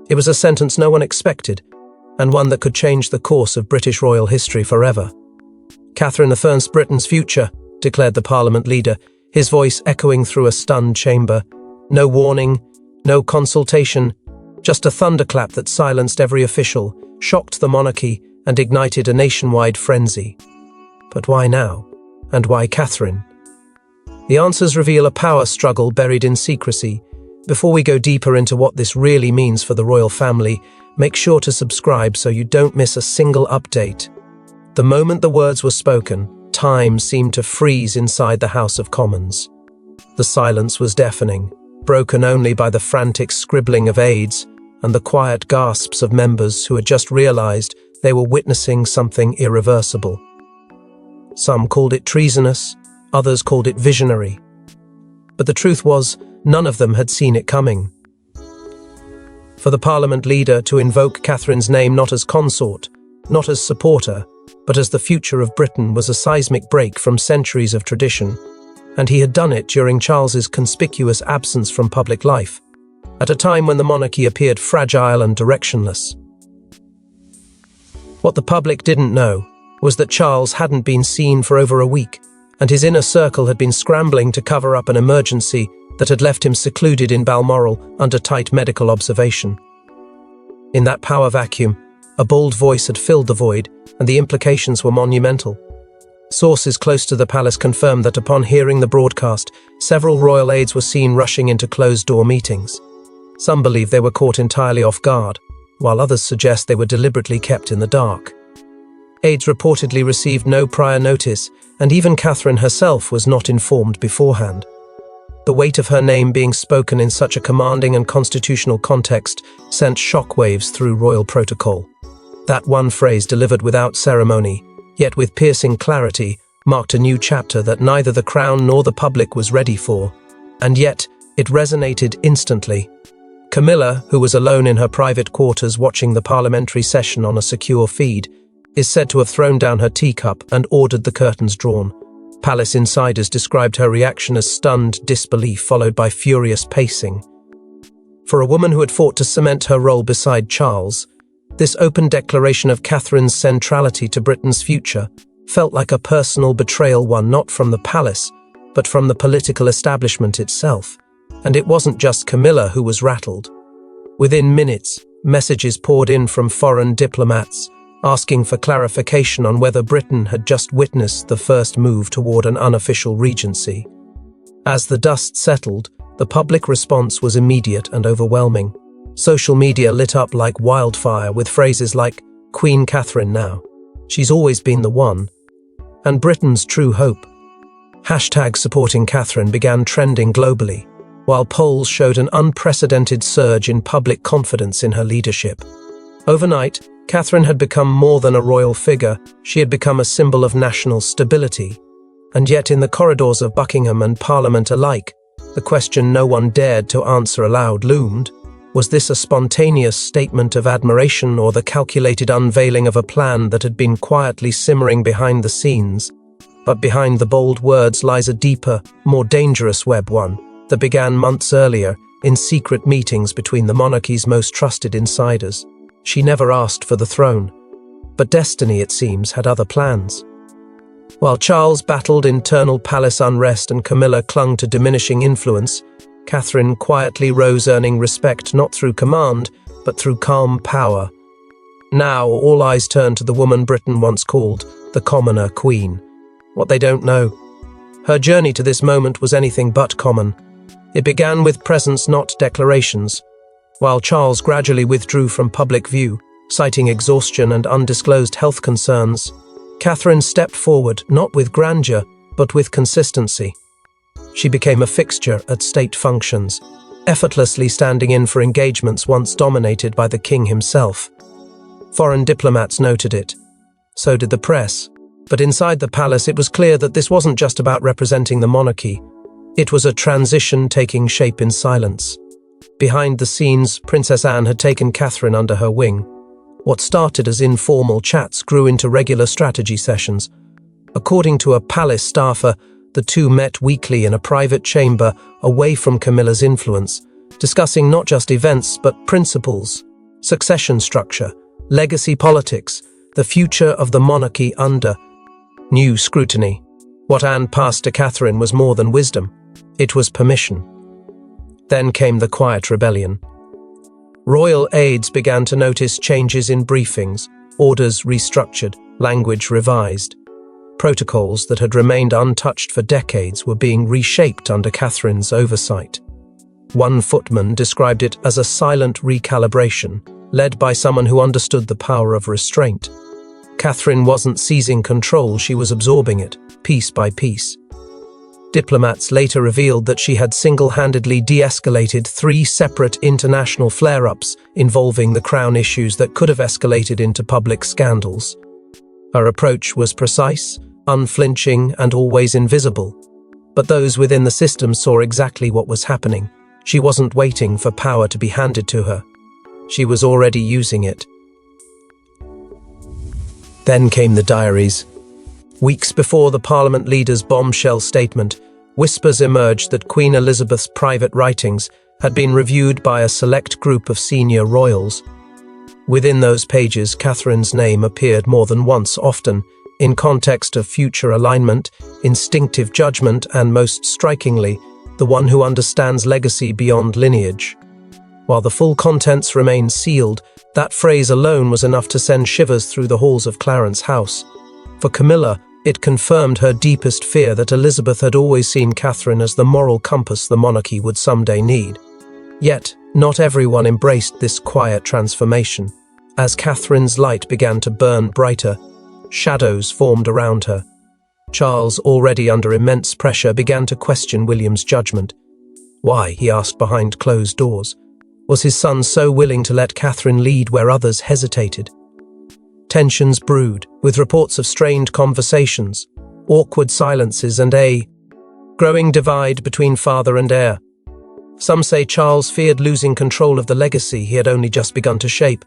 It was a sentence no one expected, and one that could change the course of British royal history forever. "Catherine I, Britain's future," declared the Parliament leader, his voice echoing through a stunned chamber. No warning, no consultation, just a thunderclap that silenced every official, shocked the monarchy, and ignited a nationwide frenzy. But why now? And why Catherine? The answers reveal a power struggle buried in secrecy. Before we go deeper into what this really means for the royal family, make sure to subscribe so you don't miss a single update. The moment the words were spoken, time seemed to freeze inside the House of Commons. The silence was deafening, broken only by the frantic scribbling of aides and the quiet gasps of members who had just realized they were witnessing something irreversible. Some called it treasonous, others called it visionary. But the truth was, none of them had seen it coming. For the Parliament leader to invoke Catherine's name not as consort, not as supporter, but as the future of Britain was a seismic break from centuries of tradition, and he had done it during Charles's conspicuous absence from public life, at a time when the monarchy appeared fragile and directionless. What the public didn't know was that Charles hadn't been seen for over a week, and his inner circle had been scrambling to cover up an emergency that had left him secluded in Balmoral under tight medical observation. In that power vacuum, a bold voice had filled the void, and the implications were monumental. Sources close to the palace confirmed that upon hearing the broadcast, several royal aides were seen rushing into closed-door meetings. Some believe they were caught entirely off guard, while others suggest they were deliberately kept in the dark. Aides reportedly received no prior notice, and even Catherine herself was not informed beforehand. The weight of her name being spoken in such a commanding and constitutional context sent shockwaves through royal protocol. That one phrase, delivered without ceremony, yet with piercing clarity, marked a new chapter that neither the Crown nor the public was ready for. And yet, it resonated instantly. Camilla, who was alone in her private quarters watching the parliamentary session on a secure feed, is said to have thrown down her teacup and ordered the curtains drawn. Palace insiders described her reaction as stunned disbelief followed by furious pacing. For a woman who had fought to cement her role beside Charles, this open declaration of Catherine's centrality to Britain's future felt like a personal betrayal, one not from the palace, but from the political establishment itself. And it wasn't just Camilla who was rattled. Within minutes, messages poured in from foreign diplomats, asking for clarification on whether Britain had just witnessed the first move toward an unofficial regency. As the dust settled, the public response was immediate and overwhelming. Social media lit up like wildfire with phrases like, "Queen Catherine now," "She's always been the one," and "Britain's true hope." Hashtag supporting Catherine began trending globally, while polls showed an unprecedented surge in public confidence in her leadership. Overnight, Catherine had become more than a royal figure. She had become a symbol of national stability. And yet in the corridors of Buckingham and Parliament alike, the question no one dared to answer aloud loomed. Was this a spontaneous statement of admiration or the calculated unveiling of a plan that had been quietly simmering behind the scenes? But behind the bold words lies a deeper, more dangerous web, one that began months earlier in secret meetings between the monarchy's most trusted insiders. She never asked for the throne, but destiny, it seems, had other plans. While Charles battled internal palace unrest and Camilla clung to diminishing influence, Catherine quietly rose, earning respect not through command, but through calm power. Now all eyes turned to the woman Britain once called the commoner queen. What they don't know. Her journey to this moment was anything but common. It began with presence, not declarations. While Charles gradually withdrew from public view, citing exhaustion and undisclosed health concerns, Catherine stepped forward, not with grandeur, but with consistency. She became a fixture at state functions, effortlessly standing in for engagements once dominated by the king himself. Foreign diplomats noted it. So did the press. But inside the palace, it was clear that this wasn't just about representing the monarchy. It was a transition taking shape in silence. Behind the scenes, Princess Anne had taken Catherine under her wing. What started as informal chats grew into regular strategy sessions. According to a palace staffer, the two met weekly in a private chamber away from Camilla's influence, discussing not just events but principles, succession structure, legacy politics, the future of the monarchy under new scrutiny. What Anne passed to Catherine was more than wisdom. It was permission. Then came the quiet rebellion. Royal aides began to notice changes in briefings, orders restructured, language revised. Protocols that had remained untouched for decades were being reshaped under Catherine's oversight. One footman described it as a silent recalibration, led by someone who understood the power of restraint. Catherine wasn't seizing control, she was absorbing it, piece by piece. Diplomats later revealed that she had single-handedly de-escalated 3 separate international flare-ups involving the crown issues that could have escalated into public scandals. Her approach was precise, unflinching, and always invisible. But those within the system saw exactly what was happening. She wasn't waiting for power to be handed to her. She was already using it. Then came the diaries. Weeks before the Parliament leader's bombshell statement, whispers emerged that Queen Elizabeth's private writings had been reviewed by a select group of senior royals. Within those pages, Catherine's name appeared more than once, often in context of future alignment, instinctive judgment, and most strikingly, the one who understands legacy beyond lineage. While the full contents remained sealed, that phrase alone was enough to send shivers through the halls of Clarence House. For Camilla, it confirmed her deepest fear that Elizabeth had always seen Catherine as the moral compass the monarchy would someday need. Yet, not everyone embraced this quiet transformation. As Catherine's light began to burn brighter, shadows formed around her. Charles, already under immense pressure, began to question William's judgment. Why, he asked behind closed doors, was his son so willing to let Catherine lead where others hesitated? Tensions brewed, with reports of strained conversations, awkward silences, and a growing divide between father and heir. Some say Charles feared losing control of the legacy he had only just begun to shape.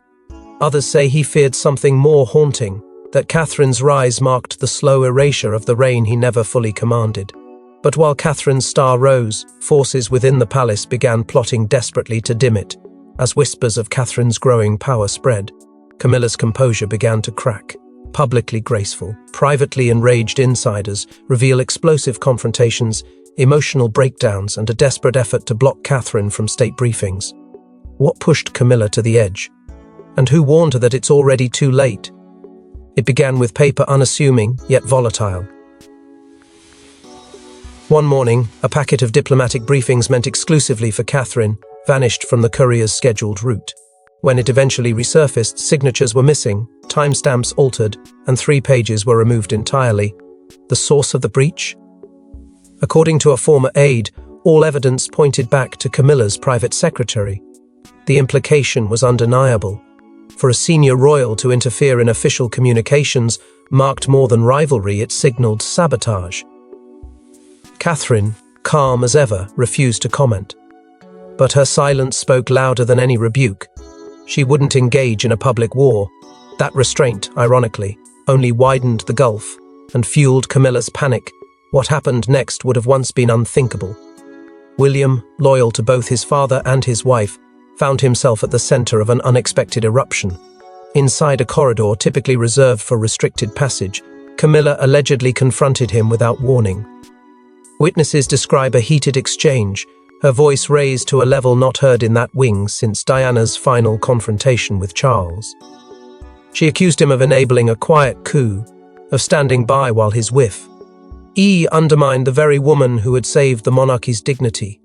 Others say he feared something more haunting, that Catherine's rise marked the slow erasure of the reign he never fully commanded. But while Catherine's star rose, forces within the palace began plotting desperately to dim it. As whispers of Catherine's growing power spread, Camilla's composure began to crack. Publicly graceful, privately enraged insiders reveal explosive confrontations, emotional breakdowns, and a desperate effort to block Catherine from state briefings. What pushed Camilla to the edge? And who warned her that it's already too late? It began with paper unassuming, yet volatile. One morning, a packet of diplomatic briefings meant exclusively for Catherine vanished from the courier's scheduled route. When it eventually resurfaced, signatures were missing, timestamps altered, and 3 pages were removed entirely. The source of the breach? According to a former aide, all evidence pointed back to Camilla's private secretary. The implication was undeniable. For a senior royal to interfere in official communications marked more than rivalry, it signaled sabotage. Catherine, calm as ever, refused to comment. But her silence spoke louder than any rebuke. She wouldn't engage in a public war. That restraint, ironically, only widened the gulf and fueled Camilla's panic. What happened next would have once been unthinkable. William, loyal to both his father and his wife, found himself at the center of an unexpected eruption. Inside a corridor typically reserved for restricted passage, Camilla allegedly confronted him without warning. Witnesses describe a heated exchange, her voice raised to a level not heard in that wing since Diana's final confrontation with Charles. She accused him of enabling a quiet coup, of standing by while his wife undermined the very woman who had saved the monarchy's dignity.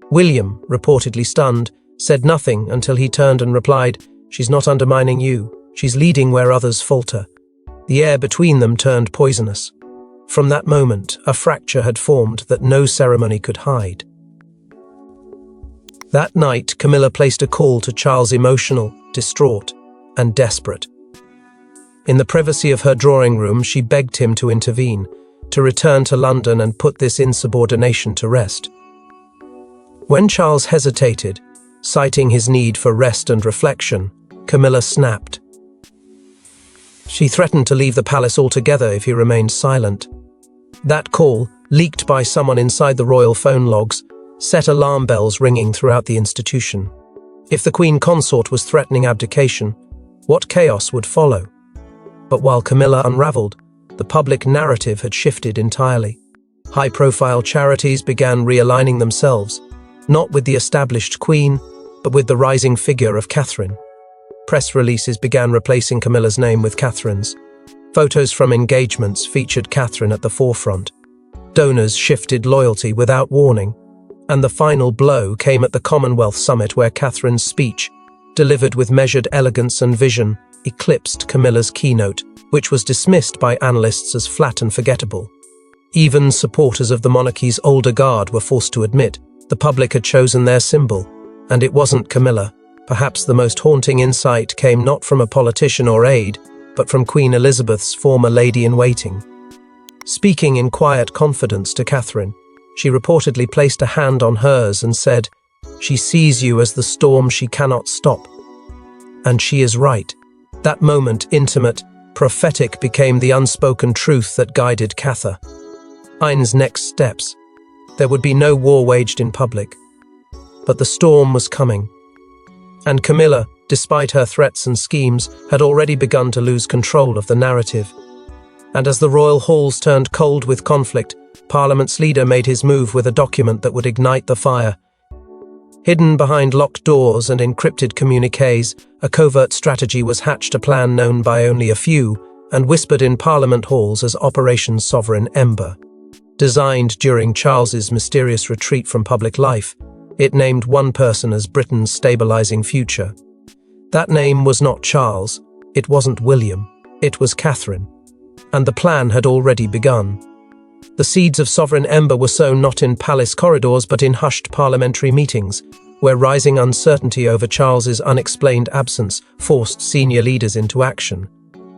William, reportedly stunned, said nothing until he turned and replied, "She's not undermining you. She's leading where others falter." The air between them turned poisonous. From that moment, a fracture had formed that no ceremony could hide. That night, Camilla placed a call to Charles, emotional, distraught, and desperate. In the privacy of her drawing room, she begged him to intervene, to return to London and put this insubordination to rest. When Charles hesitated, citing his need for rest and reflection, Camilla snapped. She threatened to leave the palace altogether if he remained silent. That call, leaked by someone inside the royal phone logs, set alarm bells ringing throughout the institution. If the Queen Consort was threatening abdication, what chaos would follow? But while Camilla unraveled, the public narrative had shifted entirely. High-profile charities began realigning themselves, not with the established Queen, but with the rising figure of Catherine. Press releases began replacing Camilla's name with Catherine's. Photos from engagements featured Catherine at the forefront. Donors shifted loyalty without warning, and the final blow came at the Commonwealth Summit, where Catherine's speech, delivered with measured elegance and vision, eclipsed Camilla's keynote, which was dismissed by analysts as flat and forgettable. Even supporters of the monarchy's older guard were forced to admit the public had chosen their symbol, and it wasn't Camilla. Perhaps the most haunting insight came not from a politician or aide, but from Queen Elizabeth's former lady-in-waiting. Speaking in quiet confidence to Catherine, she reportedly placed a hand on hers and said, "She sees you as the storm she cannot stop." And she is right. That moment, intimate, prophetic, became the unspoken truth that guided Catherine's next steps. There would be no war waged in public. But the storm was coming. And Camilla, despite her threats and schemes, had already begun to lose control of the narrative. And as the royal halls turned cold with conflict, Parliament's leader made his move with a document that would ignite the fire. Hidden behind locked doors and encrypted communiques, a covert strategy was hatched, a plan known by only a few, and whispered in Parliament halls as Operation Sovereign Ember. Designed during Charles's mysterious retreat from public life, it named one person as Britain's stabilizing future. That name was not Charles, it wasn't William, it was Catherine. And the plan had already begun. The seeds of Sovereign Ember were sown not in palace corridors but in hushed parliamentary meetings, where rising uncertainty over Charles's unexplained absence forced senior leaders into action.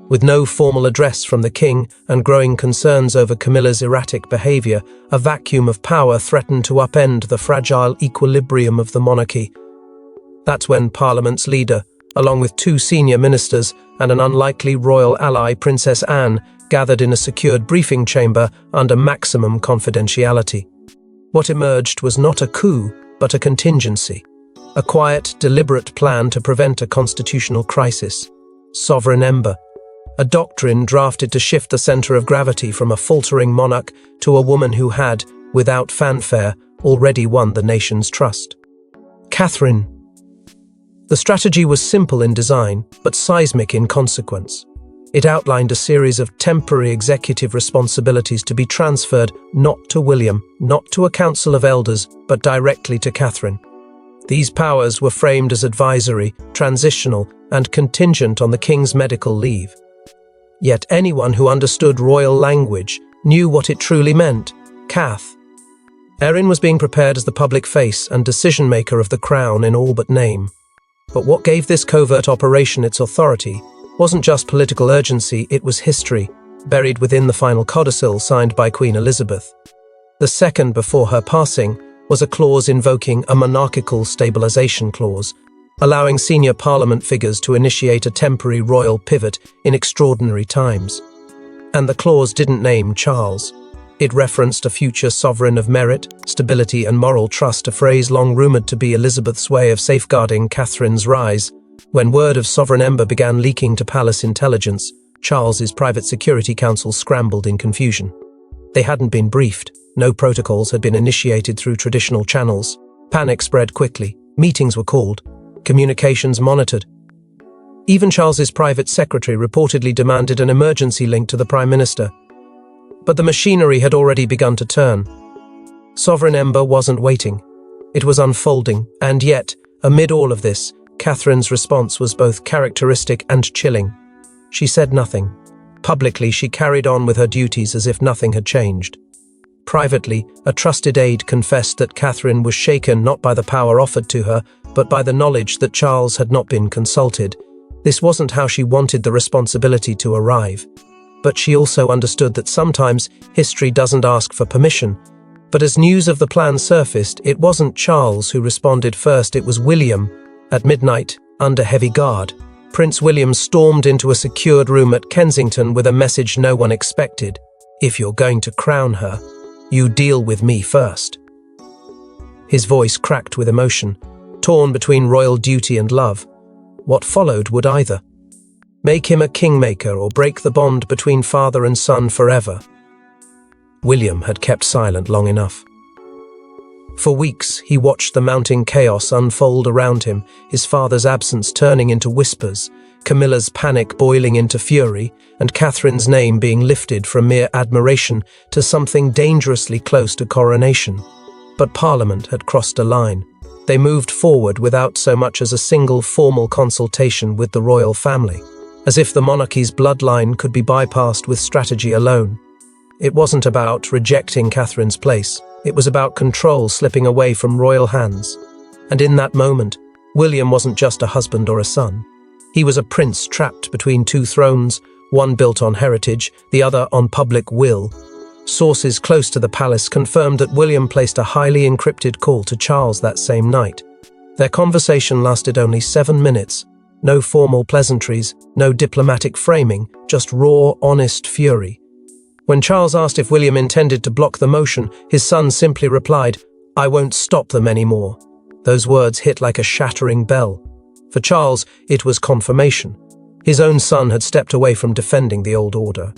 With no formal address from the king and growing concerns over Camilla's erratic behavior, a vacuum of power threatened to upend the fragile equilibrium of the monarchy. That's when Parliament's leader, along with 2 senior ministers and an unlikely royal ally, Princess Anne, gathered in a secured briefing chamber under maximum confidentiality. What emerged was not a coup, but a contingency. A quiet, deliberate plan to prevent a constitutional crisis. Sovereign Ember. A doctrine drafted to shift the center of gravity from a faltering monarch to a woman who had, without fanfare, already won the nation's trust. Catherine. The strategy was simple in design, but seismic in consequence. It outlined a series of temporary executive responsibilities to be transferred not to William, not to a council of elders, but directly to Catherine. These powers were framed as advisory, transitional, and contingent on the king's medical leave. Yet anyone who understood royal language knew what it truly meant. Catherine was being prepared as the public face and decision-maker of the crown in all but name. But what gave this covert operation its authority wasn't just political urgency, it was history, buried within the final codicil signed by Queen Elizabeth. The second before her passing was a clause invoking a monarchical stabilization clause, allowing senior parliament figures to initiate a temporary royal pivot in extraordinary times. And the clause didn't name Charles. It referenced a future sovereign of merit, stability and moral trust, a phrase long rumoured to be Elizabeth's way of safeguarding Catherine's rise. When word of Sovereign Ember began leaking to palace intelligence, Charles's private security council scrambled in confusion. They hadn't been briefed, no protocols had been initiated through traditional channels. Panic spread quickly, meetings were called, communications monitored. Even Charles's private secretary reportedly demanded an emergency link to the Prime Minister. But the machinery had already begun to turn. Sovereign Ember wasn't waiting. It was unfolding, and yet, amid all of this, Catherine's response was both characteristic and chilling. She said nothing. Publicly, she carried on with her duties as if nothing had changed. Privately, a trusted aide confessed that Catherine was shaken not by the power offered to her, but by the knowledge that Charles had not been consulted. This wasn't how she wanted the responsibility to arrive. But she also understood that sometimes history doesn't ask for permission. But as news of the plan surfaced, it wasn't Charles who responded first, it was William. At midnight, under heavy guard, Prince William stormed into a secured room at Kensington with a message no one expected. "If you're going to crown her, you deal with me first." His voice cracked with emotion, torn between royal duty and love. What followed would either make him a kingmaker or break the bond between father and son forever. William had kept silent long enough. For weeks, he watched the mounting chaos unfold around him, his father's absence turning into whispers, Camilla's panic boiling into fury, and Catherine's name being lifted from mere admiration to something dangerously close to coronation. But Parliament had crossed a line. They moved forward without so much as a single formal consultation with the royal family, as if the monarchy's bloodline could be bypassed with strategy alone. It wasn't about rejecting Catherine's place. It was about control slipping away from royal hands. And in that moment, William wasn't just a husband or a son. He was a prince trapped between two thrones, one built on heritage, the other on public will. Sources close to the palace confirmed that William placed a highly encrypted call to Charles that same night. Their conversation lasted only 7 minutes. No formal pleasantries, no diplomatic framing, just raw, honest fury. When Charles asked if William intended to block the motion, his son simply replied, "I won't stop them anymore." Those words hit like a shattering bell. For Charles, it was confirmation. His own son had stepped away from defending the old order.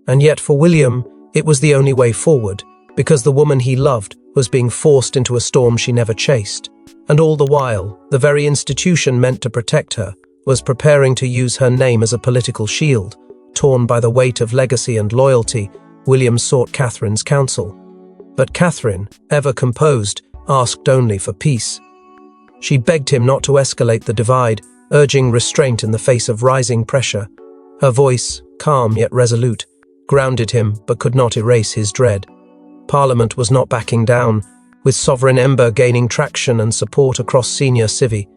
And yet for William, it was the only way forward, because the woman he loved was being forced into a storm she never chased. And all the while, the very institution meant to protect her was preparing to use her name as a political shield. Torn by the weight of legacy and loyalty, William sought Catherine's counsel. But Catherine, ever composed, asked only for peace. She begged him not to escalate the divide, urging restraint in the face of rising pressure. Her voice, calm yet resolute, grounded him but could not erase his dread. Parliament was not backing down, with sovereign ember gaining traction and support across senior civi.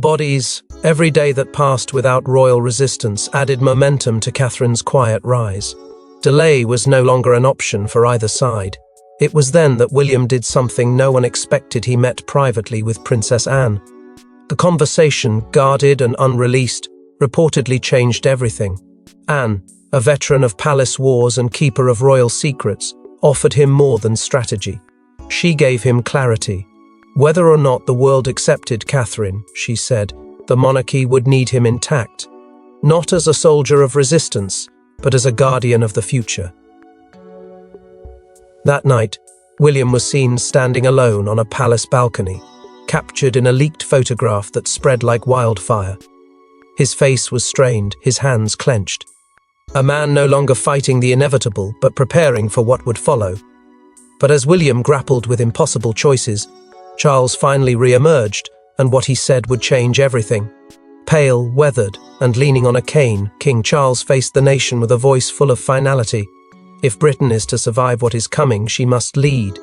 Bodies, every day that passed without royal resistance added momentum to Catherine's quiet rise. Delay was no longer an option for either side. It was then that William did something no one expected. He met privately with Princess Anne. The conversation, guarded and unreleased, reportedly changed everything. Anne, a veteran of palace wars and keeper of royal secrets, offered him more than strategy. She gave him clarity. Whether or not the world accepted Catherine, she said, the monarchy would need him intact, not as a soldier of resistance, but as a guardian of the future. That night, William was seen standing alone on a palace balcony, captured in a leaked photograph that spread like wildfire. His face was strained, his hands clenched. A man no longer fighting the inevitable, but preparing for what would follow. But as William grappled with impossible choices, Charles finally re-emerged, and what he said would change everything. Pale, weathered, and leaning on a cane, King Charles faced the nation with a voice full of finality. If Britain is to survive what is coming, she must lead.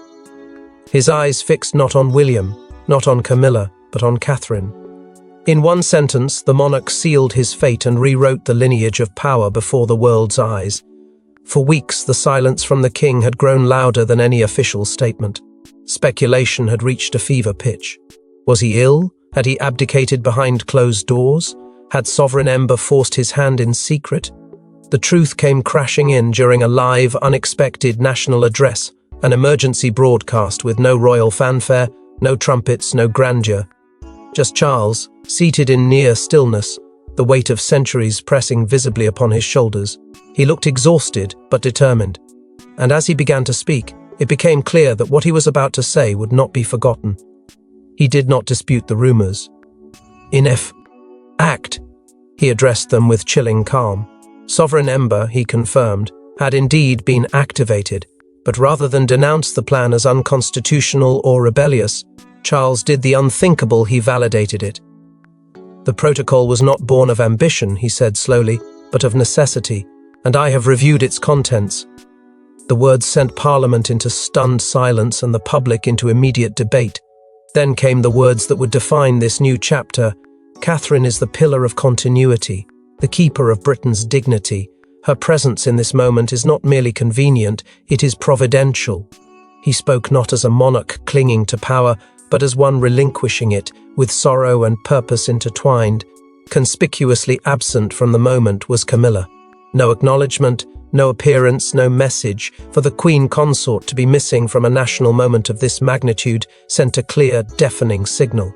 His eyes fixed not on William, not on Camilla, but on Catherine. In one sentence, the monarch sealed his fate and rewrote the lineage of power before the world's eyes. For weeks, the silence from the king had grown louder than any official statement. Speculation had reached a fever pitch. Was he ill? Had he abdicated behind closed doors? Had sovereign ember forced his hand in secret? The truth came crashing in during a live, unexpected national address, an emergency broadcast with no royal fanfare, no trumpets, no grandeur. Just Charles, seated in near stillness, the weight of centuries pressing visibly upon his shoulders. He looked exhausted but determined. And as he began to speak, it became clear that what he was about to say would not be forgotten. He did not dispute the rumors. Act, he addressed them with chilling calm. Sovereign ember, he confirmed, had indeed been activated, but rather than denounce the plan as unconstitutional or rebellious, Charles did the unthinkable. He validated it. The protocol was not born of ambition, he said slowly, but of necessity, and I have reviewed its contents. The words sent Parliament into stunned silence and the public into immediate debate. Then came the words that would define this new chapter. Catherine is the pillar of continuity, the keeper of Britain's dignity. Her presence in this moment is not merely convenient, it is providential. He spoke not as a monarch clinging to power, but as one relinquishing it, with sorrow and purpose intertwined. Conspicuously absent from the moment was Camilla. No acknowledgement, no appearance, no message. For the Queen Consort to be missing from a national moment of this magnitude sent a clear, deafening signal.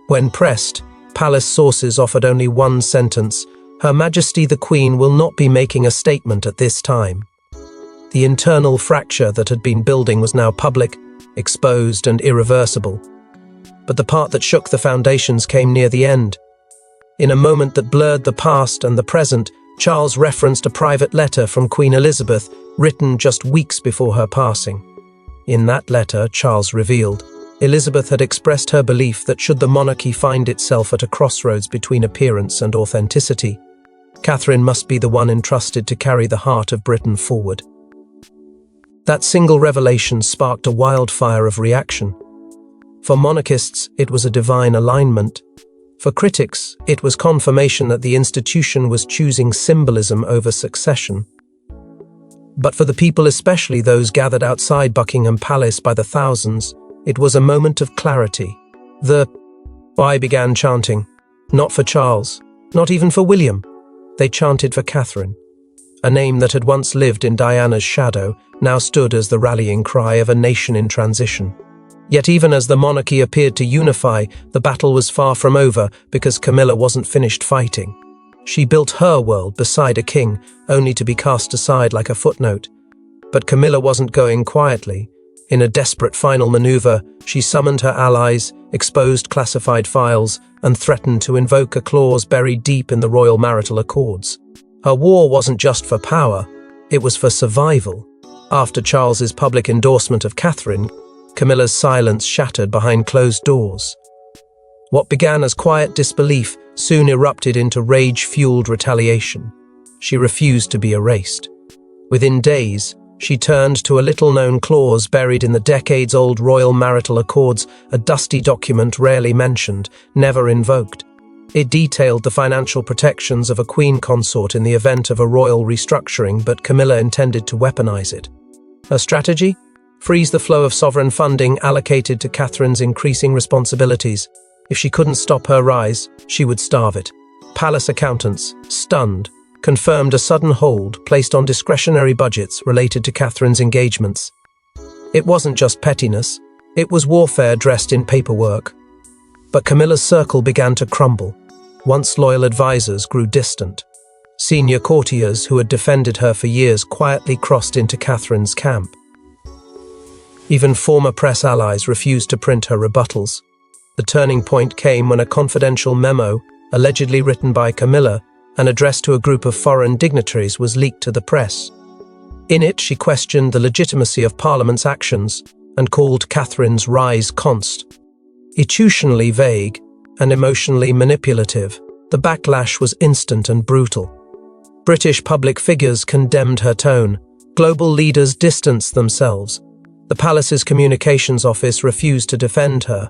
When pressed, palace sources offered only one sentence: Her Majesty the Queen will not be making a statement at this time. The internal fracture that had been building was now public, exposed and irreversible. But the part that shook the foundations came near the end. In a moment that blurred the past and the present, Charles referenced a private letter from Queen Elizabeth, written just weeks before her passing. In that letter, Charles revealed, Elizabeth had expressed her belief that should the monarchy find itself at a crossroads between appearance and authenticity, Catherine must be the one entrusted to carry the heart of Britain forward. That single revelation sparked a wildfire of reaction. For monarchists, it was a divine alignment. For critics, it was confirmation that the institution was choosing symbolism over succession. But for the people, especially those gathered outside Buckingham Palace by the thousands, it was a moment of clarity. I began chanting, not for Charles, not even for William. They chanted for Catherine. A name that had once lived in Diana's shadow now stood as the rallying cry of a nation in transition. Yet even as the monarchy appeared to unify, the battle was far from over because Camilla wasn't finished fighting. She built her world beside a king, only to be cast aside like a footnote. But Camilla wasn't going quietly. In a desperate final maneuver, she summoned her allies, exposed classified files, and threatened to invoke a clause buried deep in the royal marital accords. Her war wasn't just for power, it was for survival. After Charles's public endorsement of Catherine, Camilla's silence shattered behind closed doors. What began as quiet disbelief soon erupted into rage-fueled retaliation. She refused to be erased. Within days, she turned to a little-known clause buried in the decades-old royal marital accords, a dusty document rarely mentioned, never invoked. It detailed the financial protections of a queen consort in the event of a royal restructuring, but Camilla intended to weaponize it. Her strategy? Freeze the flow of sovereign funding allocated to Catherine's increasing responsibilities. If she couldn't stop her rise, she would starve it. Palace accountants, stunned, confirmed a sudden hold placed on discretionary budgets related to Catherine's engagements. It wasn't just pettiness, it was warfare dressed in paperwork. But Camilla's circle began to crumble. Once loyal advisors grew distant. Senior courtiers who had defended her for years quietly crossed into Catherine's camp. Even former press allies refused to print her rebuttals. The turning point came when a confidential memo, allegedly written by Camilla and addressed to a group of foreign dignitaries, was leaked to the press. In it, she questioned the legitimacy of Parliament's actions and called Catherine's rise constitutionally vague and emotionally manipulative. The backlash was instant and brutal. British public figures condemned her tone. Global leaders distanced themselves. The palace's communications office refused to defend her.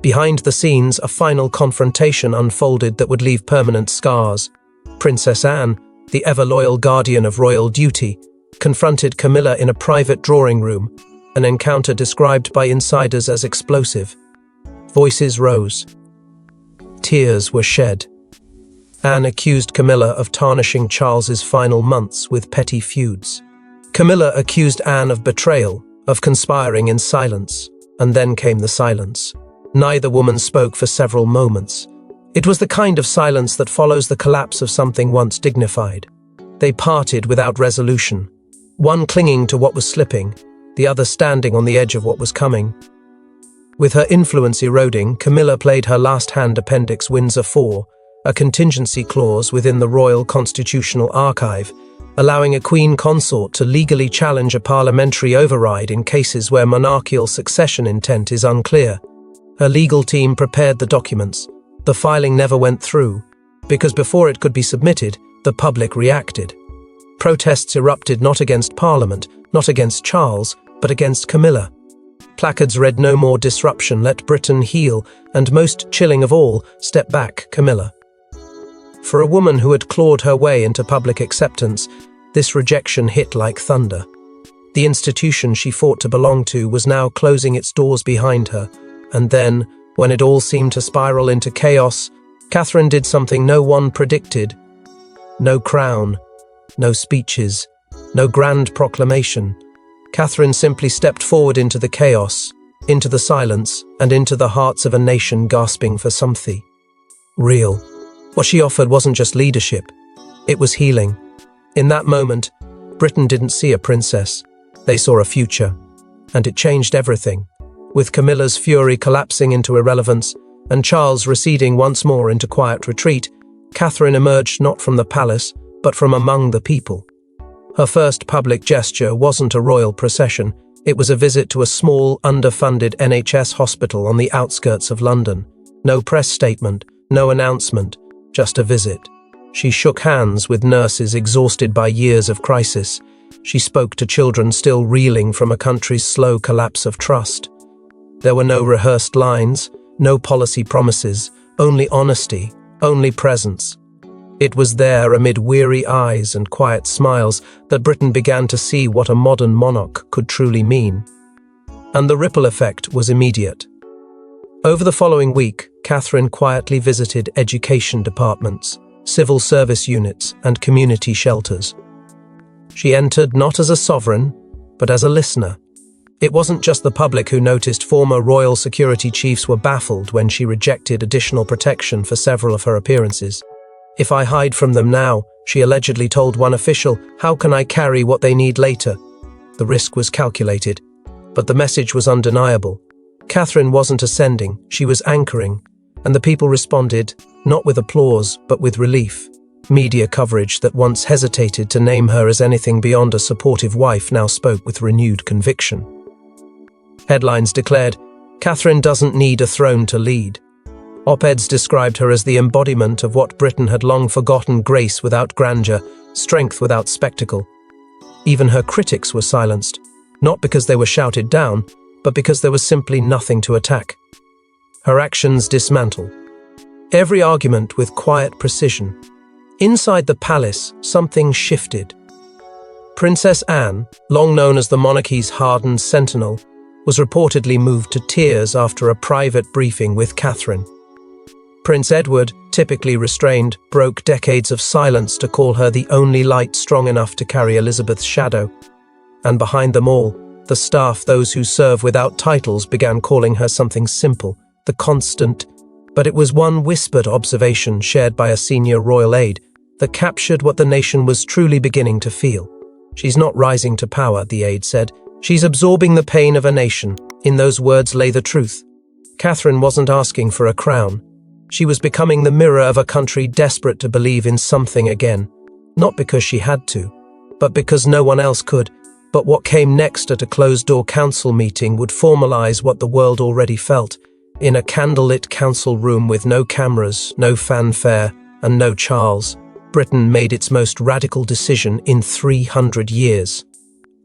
Behind the scenes, a final confrontation unfolded that would leave permanent scars. Princess Anne, the ever-loyal guardian of royal duty, confronted Camilla in a private drawing room, an encounter described by insiders as explosive. Voices rose. Tears were shed. Anne accused Camilla of tarnishing Charles's final months with petty feuds. Camilla accused Anne of betrayal, of conspiring in silence, and then came the silence. Neither woman spoke for several moments. It was the kind of silence that follows the collapse of something once dignified. They parted without resolution, one clinging to what was slipping, the other standing on the edge of what was coming. With her influence eroding, Camilla played her last hand. Appendix Windsor 4, a contingency clause within the Royal Constitutional Archive, allowing a queen consort to legally challenge a parliamentary override in cases where monarchical succession intent is unclear. Her legal team prepared the documents. The filing never went through, because before it could be submitted, the public reacted. Protests erupted not against Parliament, not against Charles, but against Camilla. Placards read "No more disruption, let Britain heal," and most chilling of all, "Step back, Camilla." For a woman who had clawed her way into public acceptance, this rejection hit like thunder. The institution she fought to belong to was now closing its doors behind her, and then, when it all seemed to spiral into chaos, Catherine did something no one predicted. No crown, no speeches, no grand proclamation. Catherine simply stepped forward into the chaos, into the silence, and into the hearts of a nation gasping for something real. What she offered wasn't just leadership, it was healing. In that moment, Britain didn't see a princess, they saw a future. And it changed everything. With Camilla's fury collapsing into irrelevance, and Charles receding once more into quiet retreat, Catherine emerged not from the palace, but from among the people. Her first public gesture wasn't a royal procession, it was a visit to a small, underfunded NHS hospital on the outskirts of London. No press statement, no announcement, just a visit. She shook hands with nurses exhausted by years of crisis. She spoke to children still reeling from a country's slow collapse of trust. There were no rehearsed lines, no policy promises, only honesty, only presence. It was there, amid weary eyes and quiet smiles, that Britain began to see what a modern monarch could truly mean. And the ripple effect was immediate. Over the following week, Catherine quietly visited education departments, civil service units, and community shelters. She entered not as a sovereign, but as a listener. It wasn't just the public who noticed former royal security chiefs were baffled when she rejected additional protection for several of her appearances. "If I hide from them now," she allegedly told one official, "how can I carry what they need later?" The risk was calculated, but the message was undeniable. Catherine wasn't ascending, she was anchoring, and the people responded, not with applause, but with relief. Media coverage that once hesitated to name her as anything beyond a supportive wife now spoke with renewed conviction. Headlines declared, "Catherine doesn't need a throne to lead." Op-eds described her as the embodiment of what Britain had long forgotten: grace without grandeur, strength without spectacle. Even her critics were silenced, not because they were shouted down, but because there was simply nothing to attack. Her actions dismantle every argument with quiet precision. Inside the palace, something shifted. Princess Anne, long known as the monarchy's hardened sentinel, was reportedly moved to tears after a private briefing with Catherine. Prince Edward, typically restrained, broke decades of silence to call her the only light strong enough to carry Elizabeth's shadow. And behind them all, the staff, those who serve without titles, began calling her something simple, the constant. But it was one whispered observation shared by a senior royal aide that captured what the nation was truly beginning to feel. "She's not rising to power," the aide said. "She's absorbing the pain of a nation." In those words lay the truth. Catherine wasn't asking for a crown. She was becoming the mirror of a country desperate to believe in something again. Not because she had to, but because no one else could. But what came next at a closed-door council meeting would formalize what the world already felt. In a candlelit council room with no cameras, no fanfare, and no Charles, Britain made its most radical decision in 300 years.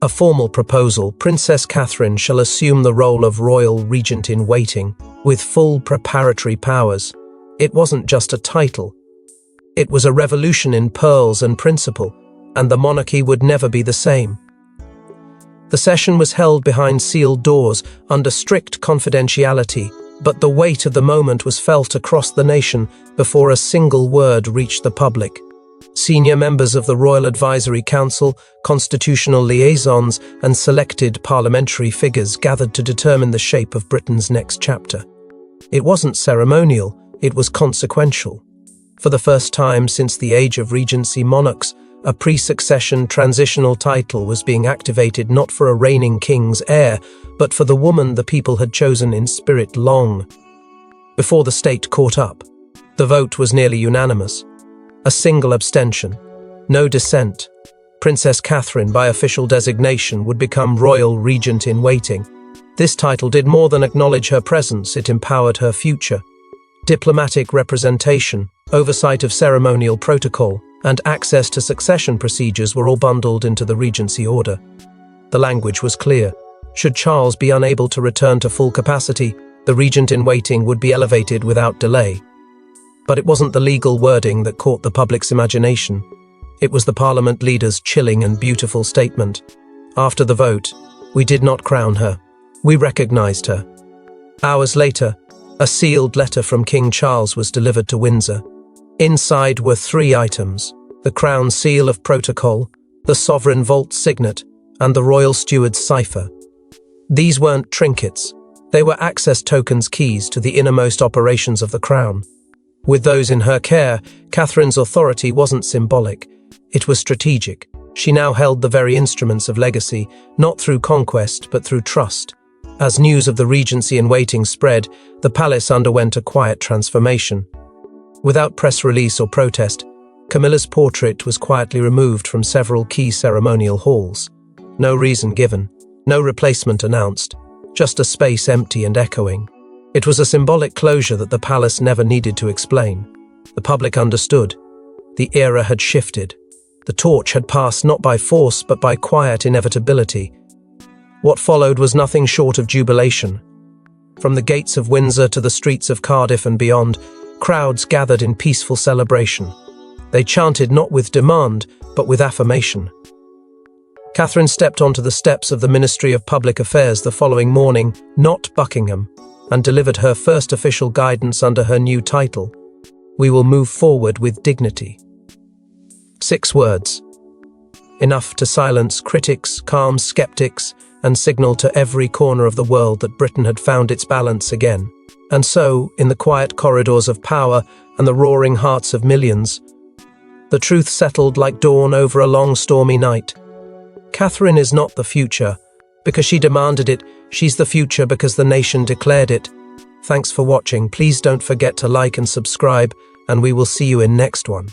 A formal proposal: Princess Catherine shall assume the role of royal regent in waiting, with full preparatory powers. It wasn't just a title. It was a revolution in pearls and principle, and the monarchy would never be the same. The session was held behind sealed doors, under strict confidentiality, but the weight of the moment was felt across the nation before a single word reached the public. Senior members of the Royal Advisory Council, constitutional liaisons, and selected parliamentary figures gathered to determine the shape of Britain's next chapter. It wasn't ceremonial, it was consequential. For the first time since the age of regency monarchs, a pre-succession transitional title was being activated not for a reigning king's heir, but for the woman the people had chosen in spirit long before the state caught up. The vote was nearly unanimous. A single abstention. No dissent. Princess Catherine, by official designation, would become royal regent in waiting. This title did more than acknowledge her presence, it empowered her future. Diplomatic representation, oversight of ceremonial protocol, and access to succession procedures were all bundled into the regency order. The language was clear. Should Charles be unable to return to full capacity, the regent in waiting would be elevated without delay. But it wasn't the legal wording that caught the public's imagination. It was the parliament leader's chilling and beautiful statement. After the vote, "We did not crown her. We recognized her." Hours later, a sealed letter from King Charles was delivered to Windsor. Inside were 3 items: the crown seal of protocol, the sovereign vault signet, and the royal steward's cipher. These weren't trinkets. They were access tokens, keys to the innermost operations of the crown. With those in her care, Catherine's authority wasn't symbolic, it was strategic. She now held the very instruments of legacy, not through conquest, but through trust. As news of the regency in waiting spread, the palace underwent a quiet transformation. Without press release or protest, Camilla's portrait was quietly removed from several key ceremonial halls. No reason given, no replacement announced, just a space empty and echoing. It was a symbolic closure that the palace never needed to explain. The public understood. The era had shifted. The torch had passed not by force but by quiet inevitability. What followed was nothing short of jubilation. From the gates of Windsor to the streets of Cardiff and beyond, crowds gathered in peaceful celebration. They chanted not with demand, but with affirmation. Catherine stepped onto the steps of the Ministry of Public Affairs the following morning, not Buckingham, and delivered her first official guidance under her new title. We will move forward with dignity. 6 words. Enough to silence critics, calm skeptics, and signal to every corner of the world that Britain had found its balance again. And so, in the quiet corridors of power and the roaring hearts of millions, the truth settled like dawn over a long stormy night. Catherine is not the future because she demanded it, she's the future because the nation declared it. Thanks for watching, please don't forget to like and subscribe, and we will see you in next one.